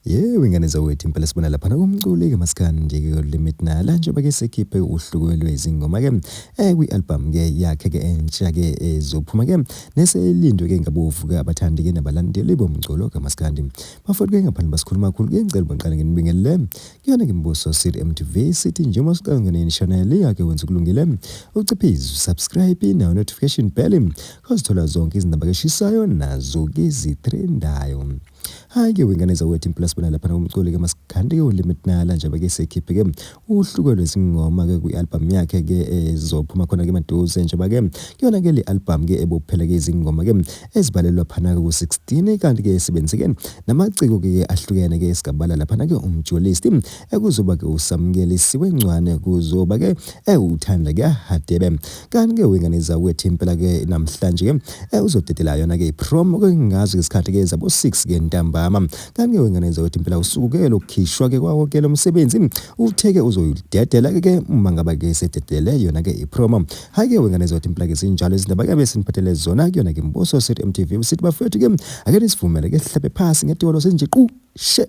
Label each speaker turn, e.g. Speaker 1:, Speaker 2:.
Speaker 1: Ingane zawethu impela sibona lapha kumculi ke maskandi ke limit nala njengoba ke sekhiphe uhluko lwezingoma ke kwi-album ke yakhe ke entsha ke ezophuma ke neselindwe ke ngabovu ke abathandi ke nabalandeli bomculo ke maskandi bafoti ke ngaphandle basikhuluma kakhulu ke ngicela bonqala nginibingelele kuyona ke Mbuso City MTV City njengoba siqala ngene channel yakhe wenza kulungile uciphize subscribe na notification bell kozithola zonke izindaba ke shisayo nazo ke zitrendayo. Hayi ke wengane zawethu impela sibona lapha kumculi ke masikhandi ke ulimit nala njengoba ke sekhiphe ke uhluko lwezingoma ke kwi-album yakhe ke ezophuma khona ke maduze njengoba ke kuyona ke le album ke ebophela ke izingoma ke ezibalelwa phana ke ku-16 kanti ke esebenzise ke namaciko ke ahlukene ke esigabala lapha ke umjolist ekuzoba ke usamkelisiwe ncwane kuzoba ke uthanda ke hadebe kanti ke wengane zawethu impela ke namhlanje ke uzodedela yona ke promo ke ngazi isikhathi ke zabo 6 ke ntambama kanti ke wengane zawethu impela usuku ke lokukhishwa ke kwawo ke lo msebenzi utheke uzoyidedela ke uma ngaba ke sededele yona ke ipromo. Hayi ke wengane zawethu impela ke sinjalo izindaba ke besiniphathele zona kuyona ke Mbuso City MTV sithi bafethu ke ake nisivumele ke sihlabe phasi ngetolo senje qu she